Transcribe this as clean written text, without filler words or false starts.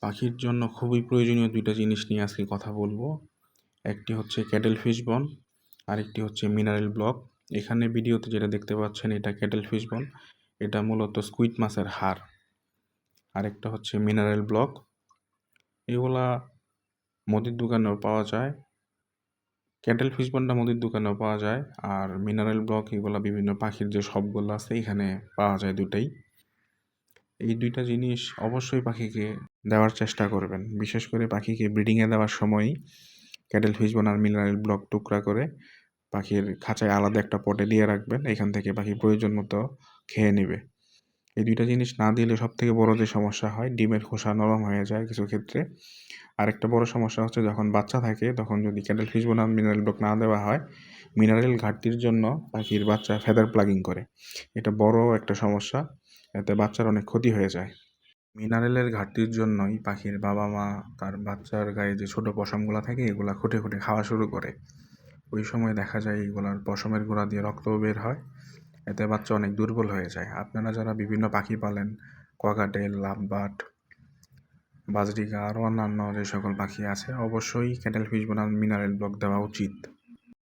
পাখির জন্য খুবই প্রয়োজনীয় ২টা জিনিস নিয়ে আজকে কথা বলবো। একটি হচ্ছে ক্যাটেল ফিশ বন, আরেকটি হচ্ছে মিনারেল ব্লক। এখানে ভিডিওতে যেটা দেখতে পাচ্ছেন এটা ক্যাটেল ফিশ বন, এটা মূলত স্কুইড মাছের হাড়। আরেকটা হচ্ছে মিনারেল ব্লক, এগুলা মুদির দোকানেও পাওয়া যায়। ক্যাটেল ফিশ বনটা মুদির দোকানেও পাওয়া যায়, আর মিনারেল ব্লক এগুলা বিভিন্ন পাখির যে শপগুলো আছে এখানে পাওয়া যায় দুটাই। এই ২টা জিনিস অবশ্যই পাখিকে দেওয়ার চেষ্টা করবেন। বিশেষ করে পাখিকে ব্রিডিংয়ে দেওয়ার সময়ই ক্যাটেল ফিশ বন আর মিনারেল ব্লক টুকরা করে পাখির খাঁচায় আলাদা একটা পটে দিয়ে রাখবেন। এখান থেকে পাখি প্রয়োজন মতো খেয়ে নেবে। এই ২টা জিনিস না দিলে সবথেকে বড় যে সমস্যা হয়, ডিমের খোসা নরম হয়ে যায় কিছু ক্ষেত্রে। আরেকটা বড় সমস্যা হচ্ছে যখন বাচ্চা থাকে তখন যদি ক্যাটেল ফিশ বন আর মিনারেল ব্লক না দেওয়া হয়, মিনারেল ঘাটতির জন্য পাখির বাচ্চা ফেদার প্লাগিং করে। এটা বড় একটা সমস্যা, এতে বাচ্চার অনেক ক্ষতি হয়ে যায়। মিনারেলের ঘাটতির জন্যই পাখির বাবা-মা তার বাচ্চার গায়ে যে ছোট পশমগুলা থাকে এগুলা খুঁটে, খুঁটে খাওয়া শুরু করে। ওই সময় দেখা যায় এগুলার পশমের গোড়া দিয়ে রক্তও বের হয়। এতে বাচ্চা অনেক দুর্বল হয়ে যায়। আপনারা যারা বিভিন্ন পাখি পালেন, কোয়াকাটেল, লাভবার্ড, বাজরিকা আরও অন্যান্য যে সকল পাখি আছে, অবশ্যই ক্যাটেল ফিশ বনাম মিনারেল ব্লক দেওয়া উচিত।